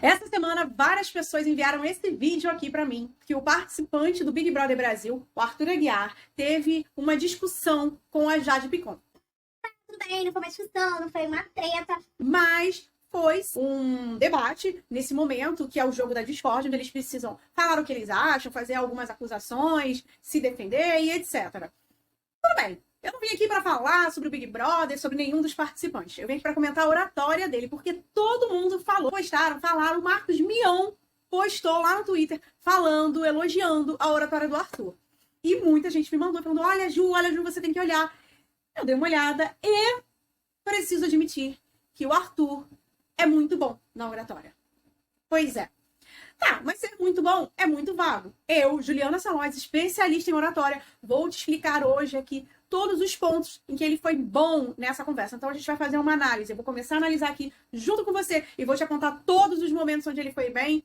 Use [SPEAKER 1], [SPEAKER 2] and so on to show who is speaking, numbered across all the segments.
[SPEAKER 1] Essa semana, várias pessoas enviaram esse vídeo aqui para mim, que o participante do Big Brother Brasil, o Arthur Aguiar, teve uma discussão com a Jade Picon.
[SPEAKER 2] Tudo bem, não foi uma discussão, não foi uma treta.
[SPEAKER 1] Mas foi um debate nesse momento, que é o jogo da discórdia, onde eles precisam falar o que eles acham, fazer algumas acusações, se defender e etc. Tudo bem. Eu não vim aqui para falar sobre o Big Brother, sobre nenhum dos participantes. Eu vim aqui para comentar a oratória dele, porque todo mundo falaram. O Marcos Mion postou lá no Twitter falando, elogiando a oratória do Arthur. E muita gente me mandou falando: olha, Ju, você tem que olhar. Eu dei uma olhada e preciso admitir que o Arthur é muito bom na oratória. Pois é. Tá, mas ser muito bom é muito vago. Eu, Juliana Salões, especialista em oratória, vou te explicar hoje aqui todos os pontos em que ele foi bom nessa conversa. Então a gente vai fazer uma análise. Eu vou começar a analisar aqui junto com você e vou te apontar todos os momentos onde ele foi bem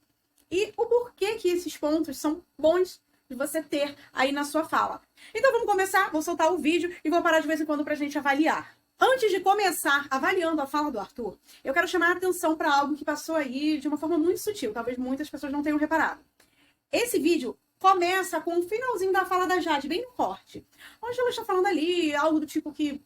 [SPEAKER 1] e o porquê que esses pontos são bons de você ter aí na sua fala. Então vamos começar, vou soltar o vídeo e vou parar de vez em quando pra gente avaliar. Antes de começar avaliando a fala do Arthur, eu quero chamar a atenção para algo que passou aí de uma forma muito sutil, talvez muitas pessoas não tenham reparado. Esse vídeo começa com o finalzinho da fala da Jade, bem no corte, onde ela está falando ali algo do tipo que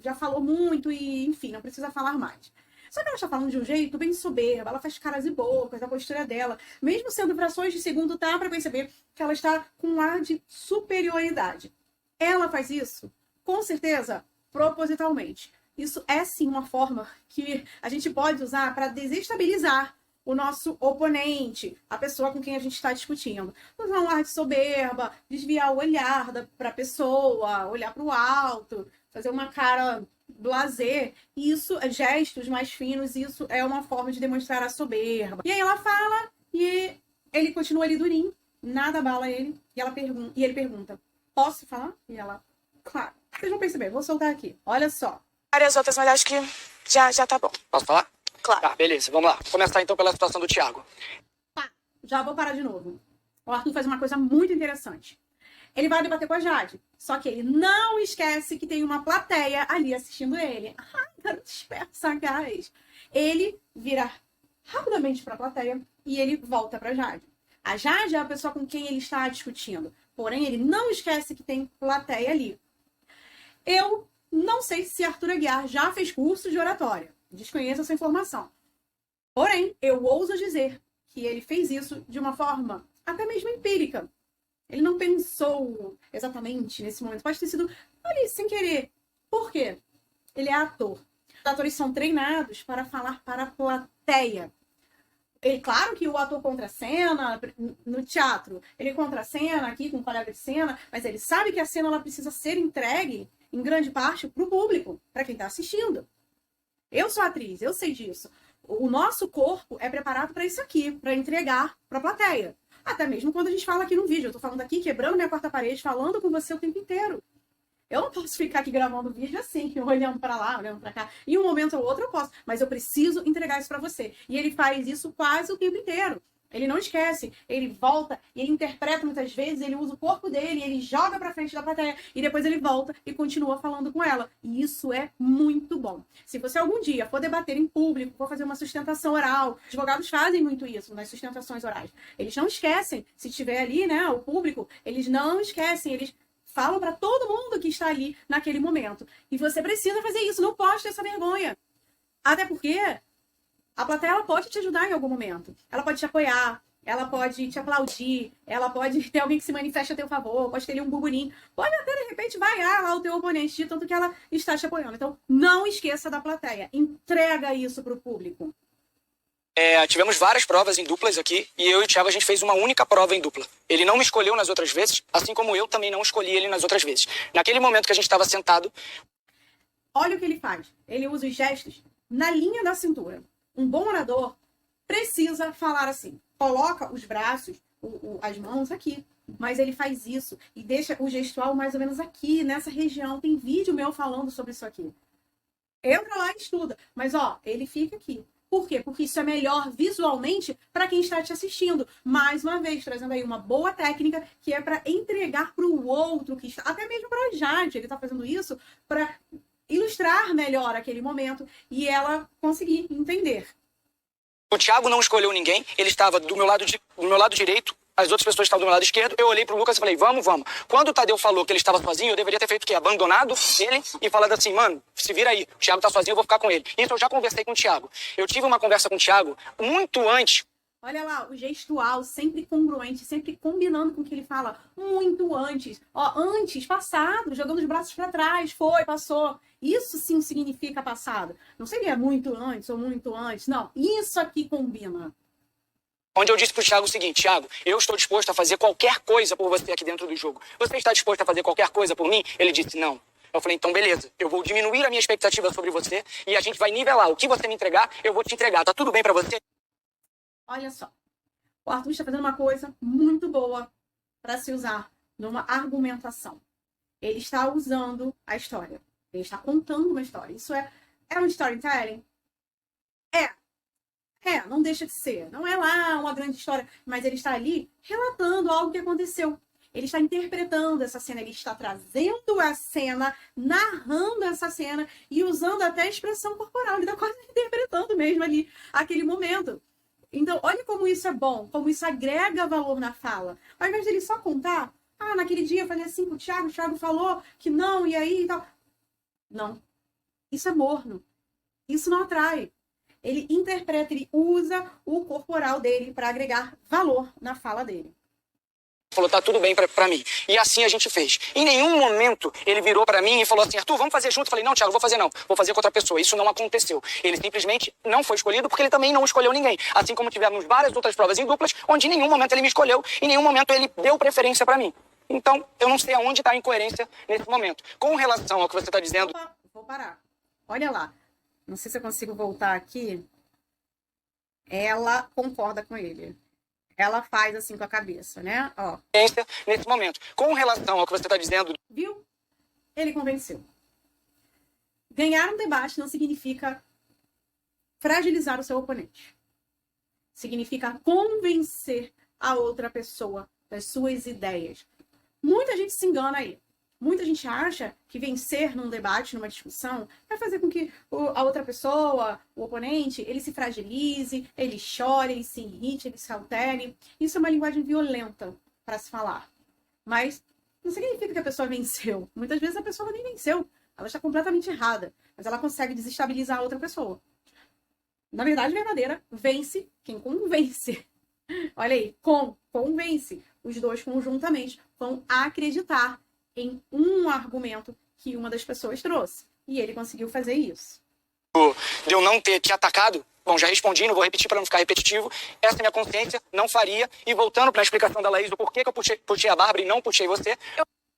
[SPEAKER 1] já falou muito e, enfim, não precisa falar mais. Só que ela está falando de um jeito bem soberba, ela faz caras e bocas, a postura dela, mesmo sendo frações de segundo, tá para perceber que ela está com um ar de superioridade. Ela faz isso, com certeza, propositalmente. Isso é sim uma forma que a gente pode usar para desestabilizar o nosso oponente, a pessoa com quem a gente está discutindo. Usar um ar de soberba, desviar o olhar para a pessoa, olhar para o alto, fazer uma cara blasé. Isso, gestos mais finos, isso é uma forma de demonstrar a soberba. E aí ela fala e ele continua ali durinho, nada abala ele, e ele pergunta: posso falar? E ela: claro. Vocês vão perceber, vou soltar aqui. Olha só.
[SPEAKER 3] Várias outras, mas acho que já tá bom.
[SPEAKER 4] Posso falar?
[SPEAKER 3] Claro.
[SPEAKER 4] Tá, beleza, vamos lá. Vou começar então pela situação do Thiago.
[SPEAKER 1] Já vou parar de novo. O Arthur faz uma coisa muito interessante. Ele vai debater com a Jade, só que ele não esquece que tem uma plateia ali assistindo ele. Ai, garoto esperto, sagaz. Ele vira rapidamente para a plateia e ele volta para a Jade. A Jade é a pessoa com quem ele está discutindo, porém ele não esquece que tem plateia ali. Eu não sei se Arthur Aguiar já fez curso de oratória. Desconheço essa informação. Porém, eu ouso dizer que ele fez isso de uma forma até mesmo empírica. Ele não pensou exatamente nesse momento. Pode ter sido ali, sem querer. Por quê? Ele é ator. Os atores são treinados para falar para a plateia. Claro que o ator contracena no teatro, ele contracena aqui com o colega de cena, mas ele sabe que a cena ela precisa ser entregue, em grande parte, para o público, para quem está assistindo. Eu sou atriz, eu sei disso. O nosso corpo é preparado para isso aqui, para entregar para a plateia. Até mesmo quando a gente fala aqui no vídeo. Eu tô falando aqui, quebrando minha quarta parede, falando com você o tempo inteiro. Eu não posso ficar aqui gravando o vídeo assim, olhando para lá, olhando para cá. Em um momento ou outro eu posso, mas eu preciso entregar isso para você. E ele faz isso quase o tempo inteiro. Ele não esquece, ele volta, e ele interpreta muitas vezes, ele usa o corpo dele, ele joga pra frente da plateia, e depois ele volta e continua falando com ela. E isso é muito bom. Se você algum dia for debater em público, for fazer uma sustentação oral, advogados fazem muito isso nas sustentações orais. Eles não esquecem, se tiver ali, né, o público, eles não esquecem, eles falam para todo mundo que está ali naquele momento. E você precisa fazer isso, não pode ter essa vergonha. Até porque a plateia ela pode te ajudar em algum momento. Ela pode te apoiar, ela pode te aplaudir, ela pode ter alguém que se manifeste a teu favor, pode ter ali um burburinho, pode até de repente vaiar lá o teu oponente de tanto que ela está te apoiando. Então não esqueça da plateia, entrega isso para o público.
[SPEAKER 4] Tivemos várias provas em duplas aqui e eu e o Thiago a gente fez uma única prova em dupla. Ele não me escolheu nas outras vezes, assim como eu também não escolhi ele nas outras vezes. Naquele momento que a gente estava sentado...
[SPEAKER 1] Olha o que ele faz. Ele usa os gestos na linha da cintura. Um bom orador precisa falar assim. Coloca os braços, as mãos aqui. Mas ele faz isso e deixa o gestual mais ou menos aqui, nessa região. Tem vídeo meu falando sobre isso aqui. Entra lá e estuda. Mas, ó, ele fica aqui. Por quê? Porque isso é melhor visualmente para quem está te assistindo. Mais uma vez, trazendo aí uma boa técnica que é para entregar para o outro, que está, até mesmo para a Jade. Ele está fazendo isso para ilustrar melhor aquele momento e ela conseguir entender.
[SPEAKER 4] O Thiago não escolheu ninguém, ele estava do meu lado direito, as outras pessoas estavam do meu lado esquerdo. Eu olhei pro Lucas e falei, vamos. Quando o Tadeu falou que ele estava sozinho, eu deveria ter feito o quê? Abandonado ele e falado assim, mano, se vira aí, o Thiago tá sozinho, eu vou ficar com ele. Isso eu já conversei com o Thiago. Eu tive uma conversa com o Thiago muito antes.
[SPEAKER 1] Olha lá, o gestual, sempre congruente, sempre combinando com o que ele fala, muito antes. Ó, antes, passado, jogando os braços para trás, foi, passou. Isso sim significa passado. Não seria muito antes ou muito antes, não. Isso aqui combina.
[SPEAKER 4] Onde eu disse pro Thiago o seguinte, Thiago, eu estou disposto a fazer qualquer coisa por você aqui dentro do jogo. Você está disposto a fazer qualquer coisa por mim? Ele disse, não. Eu falei, então beleza, eu vou diminuir a minha expectativa sobre você e a gente vai nivelar. O que você me entregar, eu vou te entregar. Tá tudo bem pra você?
[SPEAKER 1] Olha só, o Arthur está fazendo uma coisa muito boa para se usar numa argumentação. Ele está usando a história. Ele está contando uma história. Isso é um storytelling? Não deixa de ser. Não é lá uma grande história, mas ele está ali relatando algo que aconteceu. Ele está interpretando essa cena, ele está trazendo a cena, narrando essa cena e usando até a expressão corporal. Ele está quase interpretando mesmo ali aquele momento. Então, olha como isso é bom, como isso agrega valor na fala. Ao invés dele só contar, naquele dia eu falei assim pro Thiago, o Thiago falou que não, e aí e tal. Não. Isso é morno. Isso não atrai. Ele interpreta, ele usa o corporal dele para agregar valor na fala dele.
[SPEAKER 4] Falou, tá tudo bem pra mim. E assim a gente fez. Em nenhum momento ele virou pra mim e falou assim, Arthur, vamos fazer junto? Eu falei, não, Thiago, vou fazer não. Vou fazer com outra pessoa. Isso não aconteceu. Ele simplesmente não foi escolhido porque ele também não escolheu ninguém. Assim como tivemos várias outras provas em duplas, onde em nenhum momento ele me escolheu, em nenhum momento ele deu preferência pra mim. Então, eu não sei aonde tá a incoerência nesse momento. Com relação ao que você tá dizendo...
[SPEAKER 1] Opa, vou parar. Olha lá. Não sei se eu consigo voltar aqui. Ela concorda com ele. Ela faz assim com a cabeça, né? Ó.
[SPEAKER 4] Nesse momento. Com relação ao que você está dizendo...
[SPEAKER 1] Viu? Ele convenceu. Ganhar um debate não significa fragilizar o seu oponente. Significa convencer a outra pessoa das suas ideias. Muita gente se engana aí. Muita gente acha que vencer num debate, numa discussão, vai fazer com que a outra pessoa, o oponente, ele se fragilize, ele chore, ele se irrite, ele se altere. Isso é uma linguagem violenta para se falar. Mas não significa que a pessoa venceu. Muitas vezes a pessoa nem venceu. Ela está completamente errada. Mas ela consegue desestabilizar a outra pessoa. Na verdade, verdadeira, vence quem convence. Olha aí, convence. Os dois conjuntamente vão acreditar em um argumento que uma das pessoas trouxe. E ele conseguiu fazer isso.
[SPEAKER 4] De eu não ter te atacado, bom, já respondi, não vou repetir para não ficar repetitivo. Essa é minha consciência, não faria. E voltando para a explicação da Laís do porquê que eu puxei a Bárbara e não puxei você.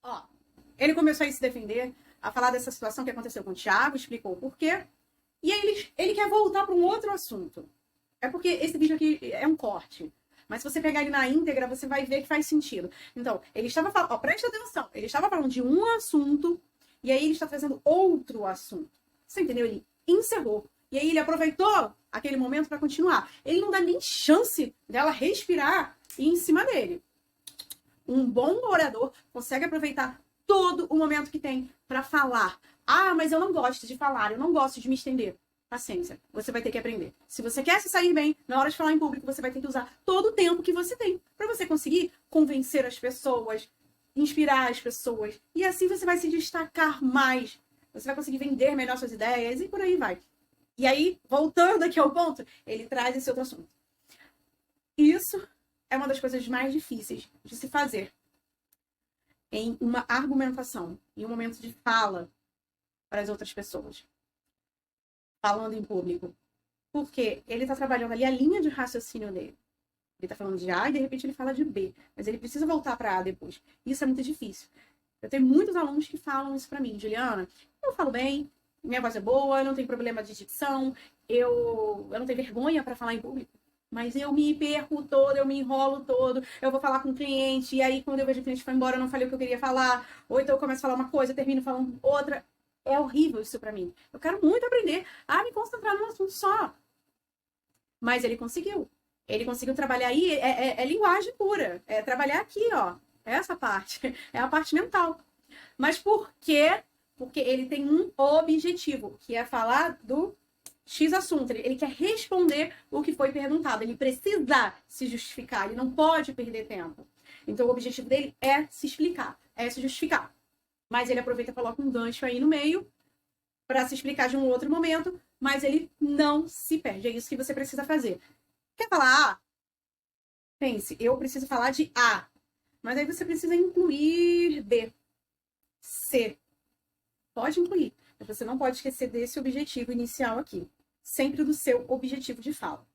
[SPEAKER 1] Ó, ele começou a se defender, a falar dessa situação que aconteceu com o Thiago, explicou o porquê. E aí ele quer voltar para um outro assunto. É porque esse vídeo aqui é um corte. Mas se você pegar ele na íntegra, você vai ver que faz sentido. Então, ele estava falando... Ó, preste atenção. Ele estava falando de um assunto e aí ele está trazendo outro assunto. Você entendeu? Ele encerrou. E aí ele aproveitou aquele momento para continuar. Ele não dá nem chance dela respirar em cima dele. Um bom orador consegue aproveitar todo o momento que tem para falar. Mas eu não gosto de falar, eu não gosto de me estender. Paciência, você vai ter que aprender. Se você quer se sair bem, na hora de falar em público, você vai ter que usar todo o tempo que você tem para você conseguir convencer as pessoas, inspirar as pessoas. E assim você vai se destacar mais. Você vai conseguir vender melhor suas ideias e por aí vai. E aí, voltando aqui ao ponto, ele traz esse outro assunto. Isso é uma das coisas mais difíceis de se fazer em uma argumentação, em um momento de fala para as outras pessoas. Falando em público. Porque ele está trabalhando ali a linha de raciocínio dele. Ele está falando de A e de repente ele fala de B. Mas ele precisa voltar para A depois. Isso é muito difícil. Eu tenho muitos alunos que falam isso para mim. Juliana, eu falo bem, minha voz é boa, eu não tenho problema de dicção, eu não tenho vergonha para falar em público. Mas eu me perco todo, eu me enrolo todo, eu vou falar com o cliente, e aí quando eu vejo o cliente foi embora, eu não falei o que eu queria falar, ou então eu começo a falar uma coisa, eu termino falando outra. É horrível isso pra mim. Eu quero muito aprender a me concentrar num assunto só. Mas ele conseguiu. Ele conseguiu trabalhar aí, é linguagem pura. É trabalhar aqui, ó. Essa parte. É a parte mental. Mas por quê? Porque ele tem um objetivo, que é falar do X assunto, ele quer responder o que foi perguntado, ele precisa se justificar, ele não pode perder tempo. Então, o objetivo dele é se explicar, é se justificar. Mas ele aproveita e coloca um gancho aí no meio para se explicar de um outro momento, mas ele não se perde. É isso que você precisa fazer. Quer falar A? Pense, eu preciso falar de A. Mas aí você precisa incluir B, C. Pode incluir, mas você não pode esquecer desse objetivo inicial aqui. Sempre do seu objetivo de fala.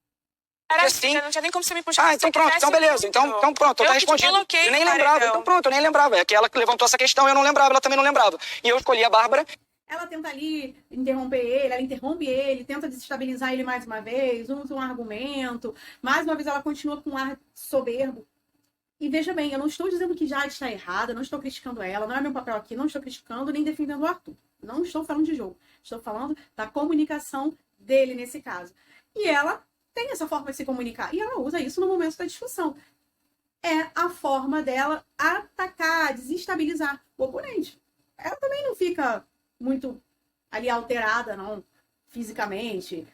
[SPEAKER 3] Era
[SPEAKER 4] Assim?
[SPEAKER 3] não tinha nem como você me puxar.
[SPEAKER 4] Então
[SPEAKER 3] Se
[SPEAKER 4] pronto,
[SPEAKER 3] você
[SPEAKER 4] então beleza.
[SPEAKER 3] quisesse muito.
[SPEAKER 4] Então pronto,
[SPEAKER 3] Eu
[SPEAKER 4] tá
[SPEAKER 3] que te
[SPEAKER 4] respondido.
[SPEAKER 3] coloquei,
[SPEAKER 4] Eu nem
[SPEAKER 3] cara,
[SPEAKER 4] lembrava,
[SPEAKER 3] então.
[SPEAKER 4] então pronto, eu nem lembrava. É que ela levantou essa questão, eu não lembrava, ela também não lembrava. E eu escolhi a Bárbara.
[SPEAKER 1] Ela tenta ali interromper ele, ela interrompe ele, tenta desestabilizar ele mais uma vez, usa um argumento. Mais uma vez ela continua com um ar soberbo. E veja bem, eu não estou dizendo que Jade está errada, não estou criticando ela, não é meu papel aqui, não estou criticando nem defendendo o Arthur. Não estou falando de jogo, estou falando da comunicação dele nesse caso. E ela tem essa forma de se comunicar, e ela usa isso no momento da discussão. É a forma dela atacar, desestabilizar o oponente. Ela também não fica muito ali alterada, não, fisicamente.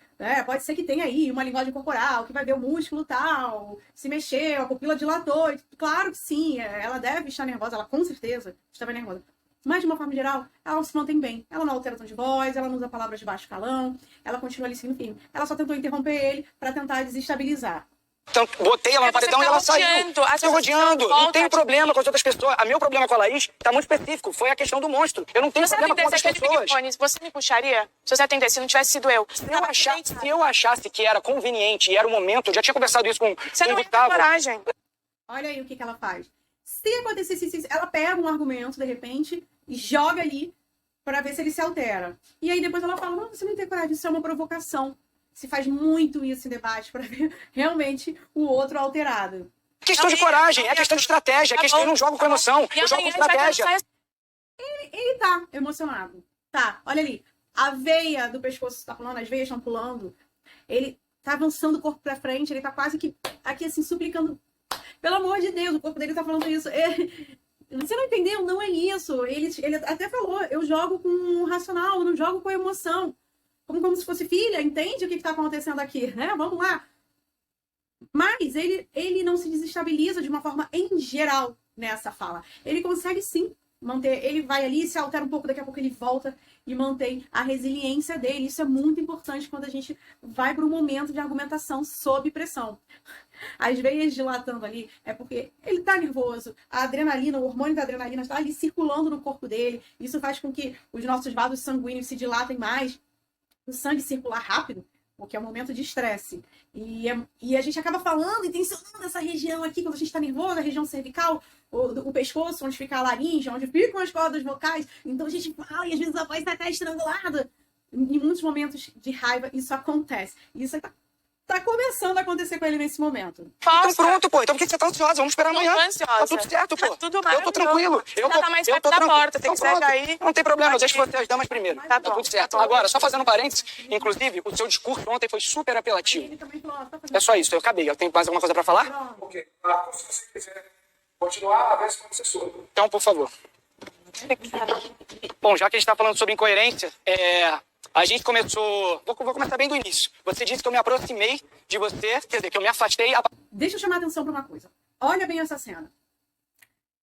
[SPEAKER 1] Pode ser que tenha aí uma linguagem corporal, que vai ver o músculo tal, se mexer, a pupila dilatou. Claro que sim, ela deve estar nervosa, ela com certeza estava nervosa. Mas, de uma forma geral, ela se mantém bem. Ela não altera tom de voz, ela não usa palavras de baixo calão, ela continua ali sendo firme. Ela só tentou interromper ele para tentar desestabilizar.
[SPEAKER 4] Então, botei ela no paredão e ela saiu. Estou rodeando. Não tenho problema com as outras pessoas. O meu problema com a Laís está muito específico. Foi a questão do monstro. Eu não tenho
[SPEAKER 3] Se você
[SPEAKER 4] problema com
[SPEAKER 3] atendesse
[SPEAKER 4] outras
[SPEAKER 3] aquele
[SPEAKER 4] pessoas.
[SPEAKER 3] microfone, você me puxaria? Se você atendesse, se não tivesse sido eu.
[SPEAKER 4] Se eu achasse que era conveniente e era o momento, eu já tinha conversado isso com
[SPEAKER 3] Você
[SPEAKER 4] o
[SPEAKER 3] não ia ter
[SPEAKER 4] Gustavo.
[SPEAKER 3] coragem.
[SPEAKER 1] Olha aí o que ela faz. Se acontecesse isso, ela pega um argumento, de repente, e joga ali para ver se ele se altera. E aí depois ela fala, não, você não tem coragem, isso é uma provocação. Se faz muito isso em debate para ver realmente o outro alterado.
[SPEAKER 4] É questão de coragem, é questão de estratégia, é questão eu não jogo com emoção, eu jogo com estratégia.
[SPEAKER 1] Ele tá emocionado. Tá, olha ali. A veia do pescoço tá pulando, as veias estão pulando. Ele tá avançando o corpo pra frente, ele tá quase que aqui assim, suplicando. Pelo amor de Deus, o corpo dele tá falando isso. Você não entendeu? Não é isso. Ele até falou, eu jogo com racional, eu não jogo com emoção. Como se fosse filha, entende o que está acontecendo aqui, né? Vamos lá. Mas ele não se desestabiliza de uma forma em geral nessa fala. Ele consegue sim manter, ele vai ali, se altera um pouco, daqui a pouco ele volta e mantém a resiliência dele. Isso é muito importante quando a gente vai para um momento de argumentação sob pressão. As veias dilatando ali é porque ele tá nervoso, a adrenalina, o hormônio da adrenalina está ali circulando no corpo dele. Isso faz com que os nossos vasos sanguíneos se dilatem mais, o sangue circular rápido, porque é um momento de estresse. E a gente acaba falando e tensionando essa região aqui, quando a gente está nervoso, a região cervical, o pescoço, onde fica a laringe, onde ficam as cordas vocais. Então a gente fala e às vezes a voz está até estrangulada. Em muitos momentos de raiva isso acontece. E isso tá começando a acontecer com ele nesse momento.
[SPEAKER 4] Então pronto, pô. Então por que você tá ansiosa? Vamos esperar amanhã.
[SPEAKER 3] Não tô ansiosa.
[SPEAKER 4] Tá tudo certo, pô.
[SPEAKER 3] Tá tudo
[SPEAKER 4] Eu tô
[SPEAKER 3] maravilhoso.
[SPEAKER 4] tranquilo.
[SPEAKER 3] Você já tá mais perto da porta, tem que sair daí.
[SPEAKER 4] Não tem problema,
[SPEAKER 3] Pode
[SPEAKER 4] deixa
[SPEAKER 3] ir.
[SPEAKER 4] você as damas primeiro.
[SPEAKER 3] Tá bom,
[SPEAKER 4] tudo certo.
[SPEAKER 3] tá bom.
[SPEAKER 4] Agora, só fazendo um parênteses, inclusive, o seu discurso ontem foi super apelativo.
[SPEAKER 1] Ele também falou, tá fazendo...
[SPEAKER 4] É só isso, eu acabei. Eu tenho mais alguma coisa pra falar?
[SPEAKER 1] Pronto.
[SPEAKER 5] Ok. Ah, se você quiser continuar, a vez como assessor.
[SPEAKER 4] Então, por favor. Bom, já que a gente tá falando sobre incoerência, a gente começou... Vou começar bem do início. Você disse que eu me aproximei de você, quer dizer, que eu me afastei...
[SPEAKER 1] Deixa eu chamar a atenção para uma coisa. Olha bem essa cena.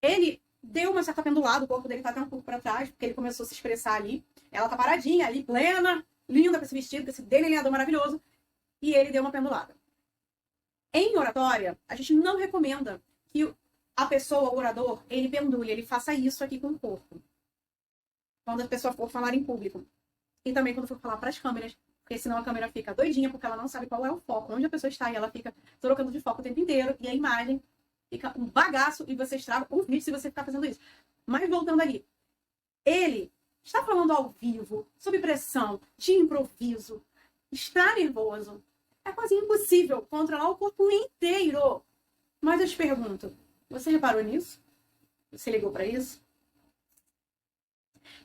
[SPEAKER 1] Ele deu uma certa pendulada, o corpo dele tá até um pouco para trás, porque ele começou a se expressar ali. Ela tá paradinha ali, plena, linda com esse vestido, com esse delineador maravilhoso. E ele deu uma pendulada. Em oratória, a gente não recomenda que a pessoa, o orador, ele pendule, ele faça isso aqui com o corpo. Quando a pessoa for falar em público. E também quando for falar para as câmeras, porque senão a câmera fica doidinha, porque ela não sabe qual é o foco, onde a pessoa está, e ela fica trocando de foco o tempo inteiro, e a imagem fica um bagaço, e você estraga o vídeo se você ficar fazendo isso. Mas voltando ali, ele está falando ao vivo, sob pressão, de improviso, está nervoso. É quase impossível controlar o corpo inteiro. Mas eu te pergunto, você reparou nisso? Você ligou para isso?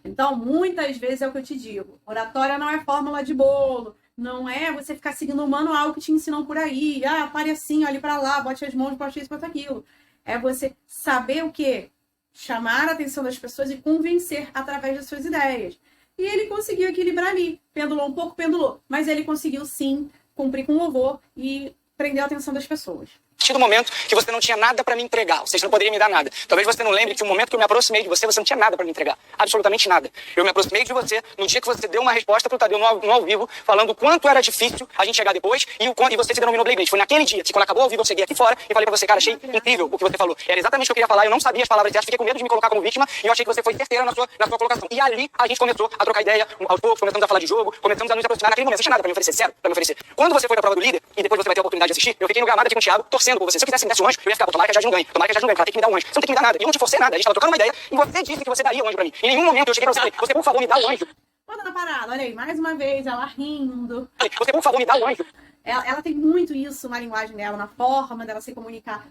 [SPEAKER 1] Então, muitas vezes é o que eu te digo. Oratória não é fórmula de bolo. Não é você ficar seguindo o manual que te ensinam por aí. Ah, pare assim, olhe para lá, bote as mãos, bote isso, bote aquilo. É você saber o quê? Chamar a atenção das pessoas e convencer através das suas ideias. E ele conseguiu equilibrar ali. Pendulou um pouco, pendulou. Mas ele conseguiu, sim, cumprir com louvor e prender a atenção das pessoas.
[SPEAKER 4] A partir do momento que você não tinha nada pra me entregar, ou seja, não poderia me dar nada. Talvez você não lembre que o momento que eu me aproximei de você, você não tinha nada pra me entregar. Absolutamente nada. Eu me aproximei de você no dia que você deu uma resposta pro Tadeu no ao vivo, falando o quanto era difícil a gente chegar depois e você se denominou Blade. Foi naquele dia que, quando acabou o ao vivo, eu cheguei aqui fora e falei pra você, cara, achei incrível o que você falou. Era exatamente o que eu queria falar, eu não sabia as palavras certas, fiquei com medo de me colocar como vítima e eu achei que você foi certeira na sua colocação. E ali a gente começou a trocar ideia, aos poucos, começamos a falar de jogo, começamos a nos aproximar. Naquele momento, você tinha nada pra me oferecer, zero pra me oferecer. Quando você foi pra prova do líder, e depois você vai ter a oportunidade de assistir, eu fiquei no gramado aqui com o Thiago, torcendo por você. Se eu quisesse me desse um anjo, eu ia ficar, pô, tomara que a Jade não ganhe, tomara que a Jade não ganhe, ela tem que me dar um anjo. Você não tem que me dar nada, eu não te forcei nada, a gente tava trocando uma ideia e você disse que você daria um anjo pra mim. Em nenhum momento eu cheguei pra você e falei, você por favor me dá um anjo.
[SPEAKER 1] Olha na parada, olha aí, mais uma vez, ela rindo.
[SPEAKER 4] Você por favor me dá um anjo.
[SPEAKER 1] Ela tem muito isso na linguagem dela, na forma dela se comunicar.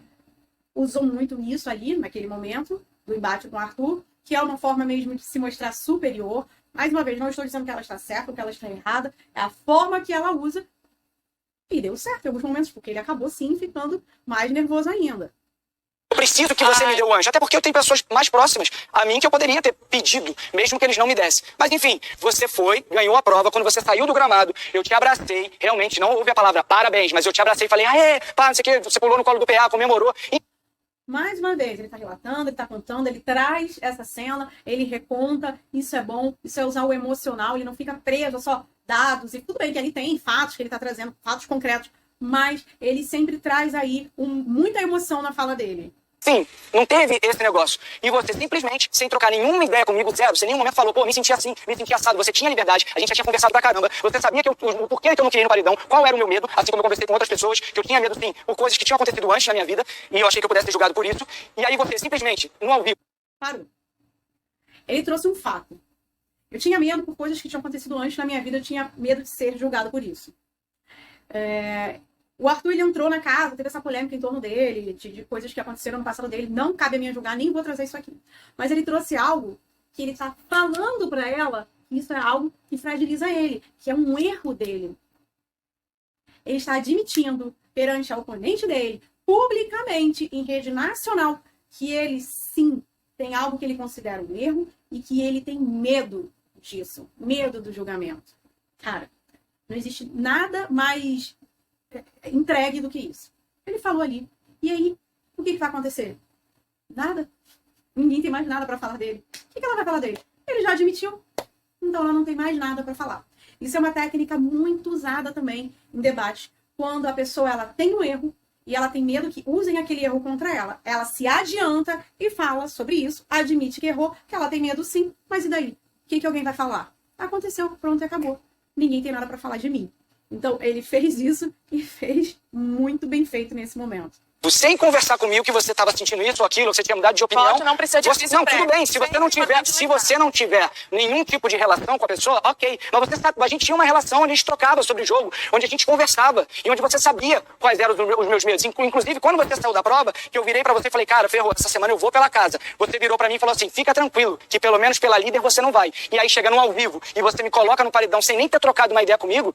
[SPEAKER 1] Usou muito isso ali, naquele momento, do embate com o Arthur, que é uma forma mesmo de se mostrar superior. Mais uma vez, não estou dizendo que ela está certa ou que ela está errada, é a forma que ela usa. E deu certo em alguns momentos, porque ele acabou sim ficando mais nervoso ainda.
[SPEAKER 4] Eu preciso que você me dê o anjo, até porque eu tenho pessoas mais próximas a mim que eu poderia ter pedido, mesmo que eles não me dessem. Mas enfim, você foi, ganhou a prova, quando você saiu do gramado, eu te abracei, realmente, não ouvi a palavra parabéns, mas eu te abracei e falei, pá, não sei o que, você pulou no colo do PA, comemorou. E...
[SPEAKER 1] Mais uma vez, ele tá relatando, ele tá contando, ele traz essa cena, ele reconta, isso é bom, isso é usar o emocional, ele não fica preso a só dados, e tudo bem que ele tem fatos que ele tá trazendo, fatos concretos, mas ele sempre traz aí muita emoção na fala dele.
[SPEAKER 4] Sim, não teve esse negócio. E você simplesmente, sem trocar nenhuma ideia comigo, zero, você em nenhum momento falou, pô, me senti assim, me senti assado, você tinha liberdade, a gente já tinha conversado pra caramba, você sabia que o porquê que eu não queria ir no paredão, qual era o meu medo, assim como eu conversei com outras pessoas, que eu tinha medo, sim, por coisas que tinham acontecido antes na minha vida, e eu achei que eu pudesse ser julgado por isso, e aí você simplesmente, no ao vivo...
[SPEAKER 1] Parou. Ele trouxe um fato. Eu tinha medo por coisas que tinham acontecido antes na minha vida, eu tinha medo de ser julgado por isso. O Arthur, ele entrou na casa, teve essa polêmica em torno dele, de coisas que aconteceram no passado dele. Não cabe a mim julgar, nem vou trazer isso aqui. Mas ele trouxe algo que ele tá falando pra ela, que isso é algo que fragiliza ele, que é um erro dele. Ele está admitindo perante a oponente dele, publicamente, em rede nacional, que ele, sim, tem algo que ele considera um erro e que ele tem medo disso. Medo do julgamento. Cara, não existe nada mais... entregue do que isso. Ele falou ali. E aí, o que vai acontecer? Nada. Ninguém tem mais nada pra falar dele. O que ela vai falar dele? Ele já admitiu. Então ela não tem mais nada pra falar. Isso é uma técnica muito usada também em debate. Quando a pessoa ela tem um erro e ela tem medo que usem aquele erro contra ela. Ela se adianta e fala sobre isso, admite que errou, que ela tem medo sim, mas e daí? O que alguém vai falar? Aconteceu, pronto e acabou. Ninguém tem nada pra falar de mim. Então, ele fez isso e fez muito bem feito nesse momento.
[SPEAKER 4] Sem conversar comigo que você estava sentindo isso ou aquilo, você tinha mudado de opinião.
[SPEAKER 3] Pode, não precisa de
[SPEAKER 4] Não, tudo bem. Se você não tiver nenhum tipo de relação com a pessoa, ok. Mas você sabe, a gente tinha uma relação onde a gente trocava sobre o jogo, onde a gente conversava e onde você sabia quais eram os meus medos. Inclusive, quando você saiu da prova, que eu virei pra você e falei, cara, ferrou, essa semana eu vou pela casa. Você virou pra mim e falou assim, fica tranquilo, que pelo menos pela líder você não vai. E aí, chegando ao vivo, e você me coloca no paredão sem nem ter trocado uma ideia comigo,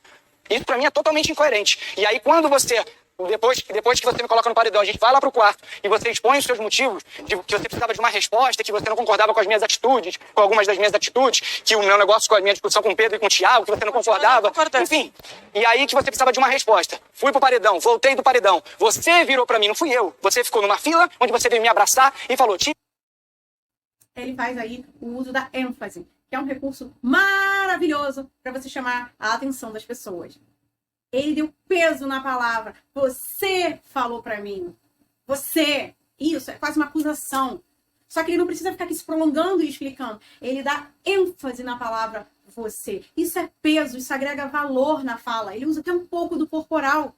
[SPEAKER 4] isso pra mim é totalmente incoerente. E aí, quando você... Depois que você me coloca no paredão, a gente vai lá pro quarto e você expõe os seus motivos, que você precisava de uma resposta, que você não concordava com as minhas atitudes, com algumas das minhas atitudes, que o meu negócio com a minha discussão com o Pedro e com o Thiago, que você não concordava, enfim. E aí que você precisava de uma resposta. Fui pro paredão, voltei do paredão. Você virou pra mim, não fui eu. Você ficou numa fila, onde você veio me abraçar e falou...
[SPEAKER 1] Ele faz aí o uso da ênfase, que é um recurso maravilhoso para você chamar a atenção das pessoas. Ele deu peso na palavra. Você falou pra mim. Você. Isso, é quase uma acusação. Só que ele não precisa ficar aqui se prolongando e explicando. Ele dá ênfase na palavra você. Isso é peso, isso agrega valor na fala. Ele usa até um pouco do corporal.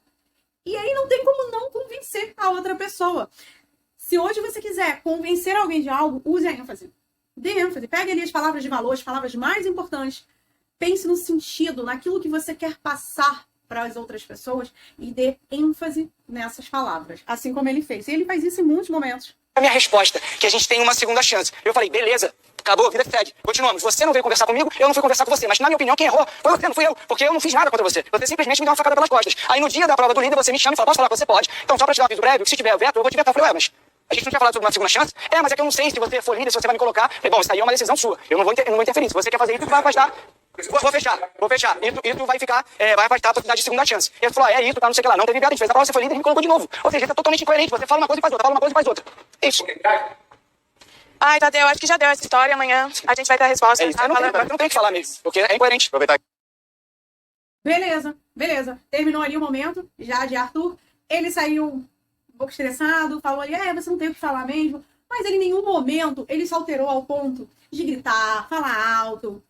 [SPEAKER 1] E aí não tem como não convencer a outra pessoa. Se hoje você quiser convencer alguém de algo, use a ênfase. Dê ênfase. Pegue ali as palavras de valor, as palavras mais importantes. Pense no sentido, naquilo que você quer passar para as outras pessoas e dê ênfase nessas palavras, assim como ele fez. E ele faz isso em muitos momentos.
[SPEAKER 4] A minha resposta, que a gente tem uma segunda chance. Eu falei, beleza, acabou, a vida segue. Continuamos. Você não veio conversar comigo, eu não fui conversar com você. Mas na minha opinião, quem errou foi você, não fui eu. Porque eu não fiz nada contra você. Você simplesmente me deu uma facada pelas costas. Aí no dia da prova do líder, você me chama e fala, posso falar com você? Pode. Então só pra te dar um aviso breve, se tiver veto, eu vou te vetar. Eu falei, mas A gente não tinha falado sobre uma segunda chance? Mas é que eu não sei se você for líder, se você vai me colocar. Falei, bom, isso aí é uma decisão sua. Eu não vou interferir. Se você quer fazer isso, tu vai afastar. Vou fechar. E tu vai ficar, vai afastar a possibilidade de segunda chance. E ele falou, é isso, tá, não sei o que lá. Não teve piada, a gente fez a prova, você foi líder e me colocou de novo. Ou seja, tá totalmente incoerente. Você fala uma coisa e faz outra, fala uma coisa e faz outra. Isso.
[SPEAKER 3] Ai, Tadeu, acho que já deu essa história. Amanhã a gente vai ter a resposta.
[SPEAKER 4] É isso. Eu não tenho que falar mesmo, porque é incoerente. Aproveitar.
[SPEAKER 1] Beleza. Terminou ali o momento, já de Arthur. Ele saiu um pouco estressado, falou ali, você não tem o que falar mesmo. Mas ele, em nenhum momento, ele se alterou ao ponto de gritar, falar alto,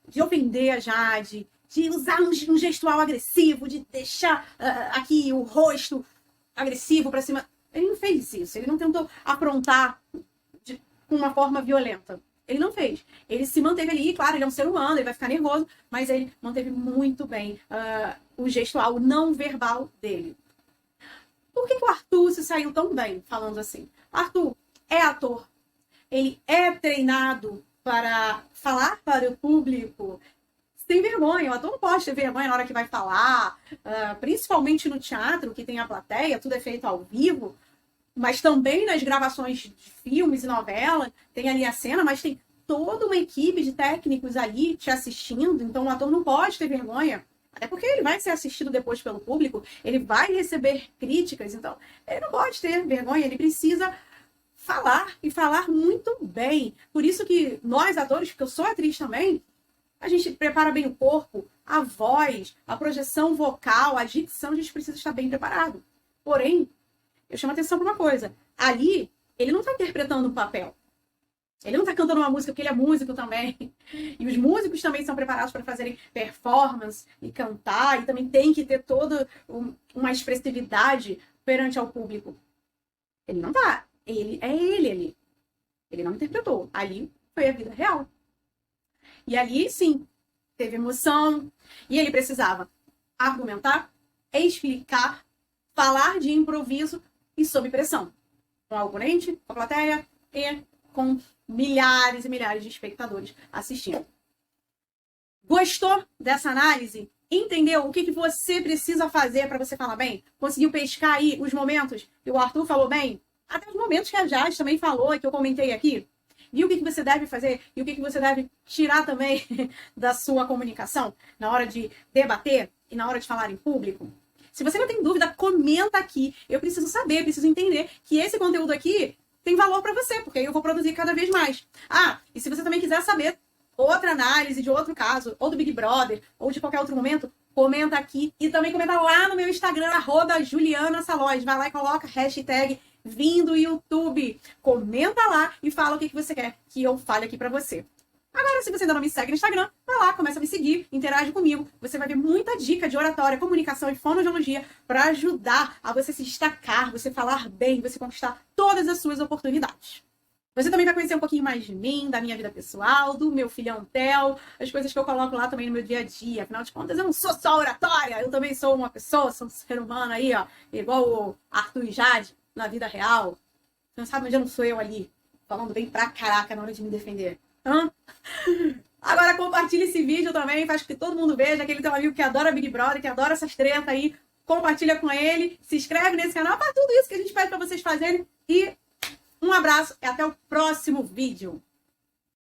[SPEAKER 1] de ofender a Jade, de usar um gestual agressivo, de deixar aqui o rosto agressivo pra cima. Ele não fez isso, ele não tentou aprontar com uma forma violenta. Ele não fez. Ele se manteve ali, claro, ele é um ser humano, ele vai ficar nervoso, mas ele manteve muito bem o gestual não verbal dele. Por que o Arthur se saiu tão bem falando assim? Arthur é ator. Ele é treinado para falar para o público sem vergonha. O ator não pode ter vergonha na hora que vai falar, principalmente no teatro, que tem a plateia, tudo é feito ao vivo. Mas também nas gravações de filmes e novela, tem ali a cena, mas tem toda uma equipe de técnicos ali te assistindo, então o ator não pode ter vergonha, até porque ele vai ser assistido depois pelo público, ele vai receber críticas, então ele não pode ter vergonha, ele precisa falar e falar muito bem. Por isso que nós, atores, porque eu sou atriz também, a gente prepara bem o corpo, a voz, a projeção vocal, a dicção, a gente precisa estar bem preparado. Porém, eu chamo atenção para uma coisa. Ali, ele não está interpretando um papel. Ele não está cantando uma música porque ele é músico também. E os músicos também são preparados para fazerem performance e cantar. E também tem que ter toda uma expressividade perante ao público. Ele não tá. Ele é ele ali. Ele não interpretou. Ali foi a vida real. E ali, sim, teve emoção. E ele precisava argumentar, explicar, falar de improviso e sob pressão, com o oponente, com a plateia e com milhares e milhares de espectadores assistindo. Gostou dessa análise? Entendeu o que você precisa fazer para você falar bem? Conseguiu pescar aí os momentos que o Arthur falou bem? Até os momentos que a Jade também falou e que eu comentei aqui? Viu o que você deve fazer e o que você deve tirar também da sua comunicação na hora de debater e na hora de falar em público? Se você não tem dúvida, comenta aqui. Eu preciso saber, preciso entender que esse conteúdo aqui tem valor para você, porque aí eu vou produzir cada vez mais. E se você também quiser saber outra análise de outro caso, ou do Big Brother, ou de qualquer outro momento, comenta aqui. E também comenta lá no meu Instagram, @JulianaSalóis. Vai lá e coloca hashtag #VimDoYouTube. Comenta lá e fala o que você quer que eu fale aqui para você. Agora, se você ainda não me segue no Instagram, vai lá, começa a me seguir, interage comigo. Você vai ver muita dica de oratória, comunicação e fonoaudiologia para ajudar a você se destacar, você falar bem, você conquistar todas as suas oportunidades. Você também vai conhecer um pouquinho mais de mim, da minha vida pessoal, do meu filhão Theo, as coisas que eu coloco lá também no meu dia a dia. Afinal de contas, eu não sou só oratória, eu também sou uma pessoa, sou um ser humano aí, igual o Arthur e Jade, na vida real. Você não sabe onde eu não sou eu ali, falando bem pra caraca na hora de me defender. Agora compartilha esse vídeo também, faz com que todo mundo veja, aquele teu amigo que adora Big Brother, que adora essas tretas aí, compartilha com ele, se inscreve nesse canal, faz tudo isso que a gente pede pra vocês fazerem e um abraço e até o próximo vídeo.